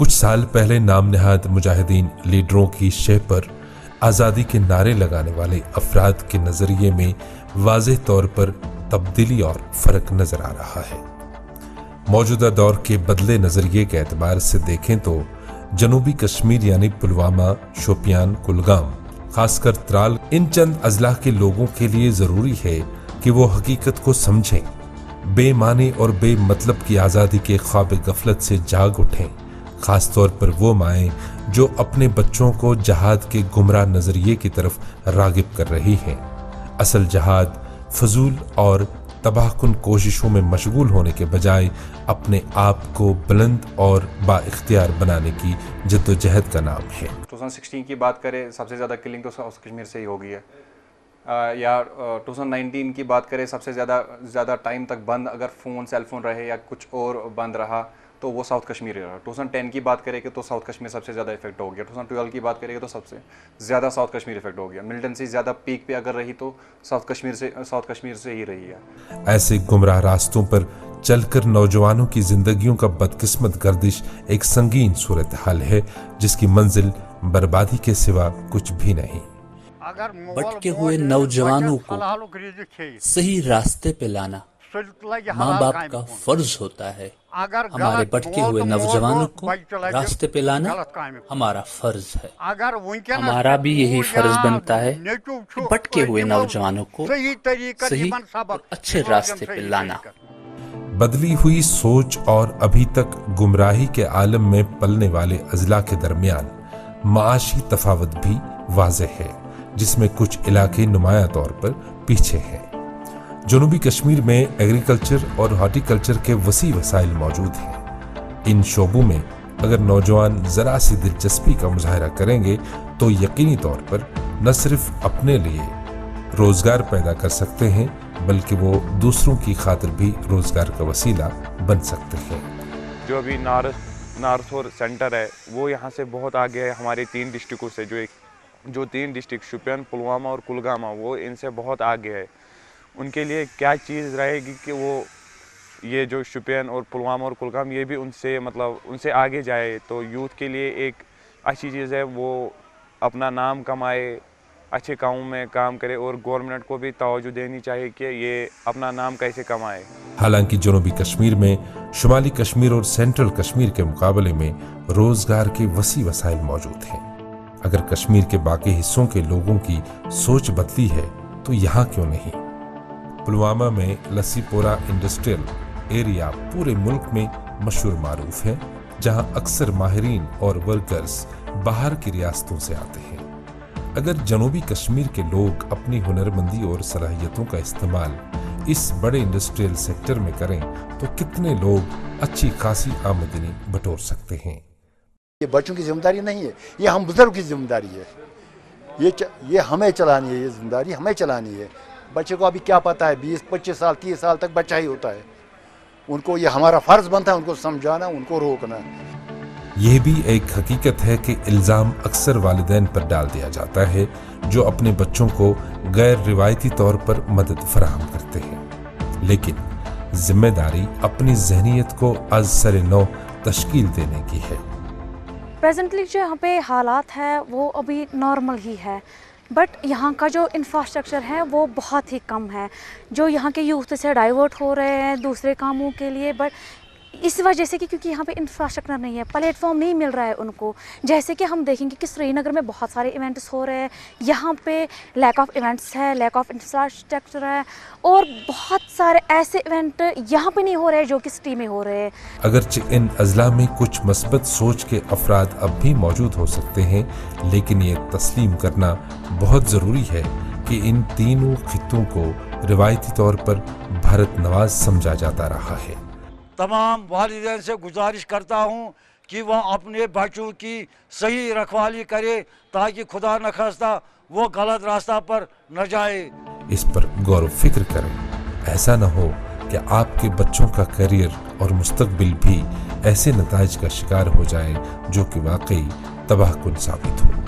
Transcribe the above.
कुछ साल पहले नाम नहाद मुजाहिदीन लीडरों की शह पर आज़ादी के नारे लगाने वाले अफराद के नज़रिए में वाज़ेह तौर पर तब्दीली और फ़र्क नज़र आ रहा है। मौजूदा दौर के बदले नज़रिए के एतबार से देखें तो जनूबी कश्मीर यानी पुलवामा, शोपियान, कुलगाम, खासकर त्राल, इन चंद अजला के लोगों के लिए ज़रूरी है कि वो हकीकत को समझें, बेमानी और बेमतलब की आज़ादी के ख्वाब गफलत से जाग उठें। खास तौर पर वो माएँ जो अपने बच्चों को जहाद के गुमराह नज़रिए की तरफ रागिब कर रही हैं। असल जहाद फजूल और तबाहकुन कोशिशों में मशगूल होने के बजाय अपने आप को बुलंद और बाइख्तियार बनाने की जद्दोजहद का नाम है। 2016 की बात करें, सबसे ज़्यादा किलिंग तो साउथ कश्मीर से ही हो गई है, या 2019 की बात करें, सबसे ज़्यादा टाइम तक बंद अगर सेलफोन रहे या कुछ और बंद रहा तो वो साउथ कश्मीर रहा। 2010 की बात करें तो साउथ कश्मीर सबसे ज़्यादा इफेक्ट हो गया। 2012 की बात करेंगे तो सबसे ज़्यादा साउथ कश्मीर इफेक्ट हो गया। मिलिटेंसी ज़्यादा पीक पे अगर रही तो साउथ कश्मीर से ही रही है। ऐसे गुमराह रास्तों पर चलकर नौजवानों की जिंदगियों का बदकिस्मत गर्दिश एक संगीन सूरत हाल है जिसकी मंजिल बर्बादी के सिवा कुछ भी नहीं। भटके हुए नौजवानों को सही रास्ते पे लाना माँ बाप का फर्ज होता है। हमारे भटके हुए नौजवानों को रास्ते पे लाना हमारा फर्ज है। हमारा भी यही फर्ज बनता है कि भटके हुए नौजवानों को सही और अच्छे रास्ते पे लाना। बदली हुई सोच और अभी तक गुमराही के आलम में पलने वाले अजला के दरमियान माशी तफावत भी वाज़ेह है, जिसमें कुछ इलाके नुमाया तौर पर पीछे हैं। जनूबी कश्मीर में एग्रीकल्चर और हॉर्टिकल्चर के वसी वसाइल मौजूद हैं। इन शोबों में अगर नौजवान ज़रा सी दिलचस्पी का मुजाहरा करेंगे तो यकीनी तौर पर न सिर्फ अपने लिए रोज़गार पैदा कर सकते हैं बल्कि वो दूसरों की खातिर भी रोज़गार का वसीला बन सकते हैं। जो अभी नॉर्थ और सेंटर है वो यहाँ से बहुत आगे है। हमारे 3 डिस्ट्रिक्टों से जो 3 डिस्ट्रिक्ट शोपियान, पुलवामा और कुलगामा, वो इनसे बहुत आगे है। उनके लिए क्या चीज़ रहेगी कि वो ये जो शोपियान और पुलवामा और कुलगाम ये भी उनसे आगे जाए। तो यूथ के लिए एक अच्छी चीज़ है, वो अपना नाम कमाए, अच्छे कामों में काम करे और गवर्नमेंट को भी तवज्जो देनी चाहिए कि ये अपना नाम कैसे कमाए। हालांकि जनूबी कश्मीर में शुमाली कश्मीर और सेंट्रल कश्मीर के मुकाबले में रोजगार के वसी वसाइल मौजूद हैं। अगर कश्मीर के बाकी हिस्सों के लोगों की सोच बदली है तो यहाँ क्यों नहीं। पुलवामा में लस्सीपोरा इंडस्ट्रियल एरिया पूरे मुल्क में मशहूर मारूफ है, जहाँ अक्सर माहिरीन और वर्कर्स बाहर की रियासतों से आते हैं। अगर जनूबी कश्मीर के लोग अपनी हुनरमंदी और सलाहियतों का इस्तेमाल इस बड़े इंडस्ट्रियल सेक्टर में करें तो कितने लोग अच्छी खासी आमदनी बटोर सकते हैं। ये बच्चों की जिम्मेदारी नहीं है, ये हम बुजुर्ग की जिम्मेदारी है। ये हमें चलानी है, ये जिम्मेदारी हमें चलानी है। बच्चे को अभी क्या पता है, 20-25 साल 30 साल तक बच्चा ही होता है। उनको ये हमारा फर्ज बनता है उनको समझाना, उनको रोकना। यह भी एक हकीकत है कि इल्ज़ाम अक्सर वालिदैन पर डाल दिया जाता है जो अपने बच्चों को गैर रिवायती तौर पर मदद फराहम करते हैं, लेकिन जिम्मेदारी अपनी जहनीयत को आज सरे नौ तश्कील देने की है। प्रेजेंटली जो यहाँ पे हालात है वो अभी नॉर्मल ही है, बट यहाँ का जो इंफ्रास्ट्रक्चर है वो बहुत ही कम है। जो यहाँ के यूथ से डाइवर्ट हो रहे हैं दूसरे कामों के लिए, बट इस वजह से कि क्योंकि यहाँ पे इंफ्रास्ट्रक्चर नहीं है, प्लेटफॉर्म नहीं मिल रहा है उनको। जैसे कि हम देखेंगे कि श्रीनगर में बहुत सारे इवेंट्स हो रहे हैं, यहाँ पे लैक ऑफ इवेंट्स है, लैक ऑफ इंफ्रास्ट्रक्चर है, और बहुत सारे ऐसे इवेंट यहाँ पे नहीं हो रहे जो कि सिटी में हो रहे हैं। अगरचे इन अजला में कुछ मस्बत सोच के अफराद अब भी मौजूद हो सकते हैं, लेकिन ये तस्लीम करना बहुत ज़रूरी है कि इन तीनों खित्तों को रिवायती तौर पर भारत नवाज समझा जाता रहा है। तमाम वालिदैन से गुजारिश करता हूँ कि वह अपने बच्चों की सही रखवाली करे ताकि खुदा न खास्ता वो गलत रास्ता पर न जाए। इस पर गौर फिक्र करें। ऐसा न हो कि आपके बच्चों का करियर और मुस्तकबिल भी ऐसे नताइज का शिकार हो जाए जो कि वाकई तबाहकुन साबित हो।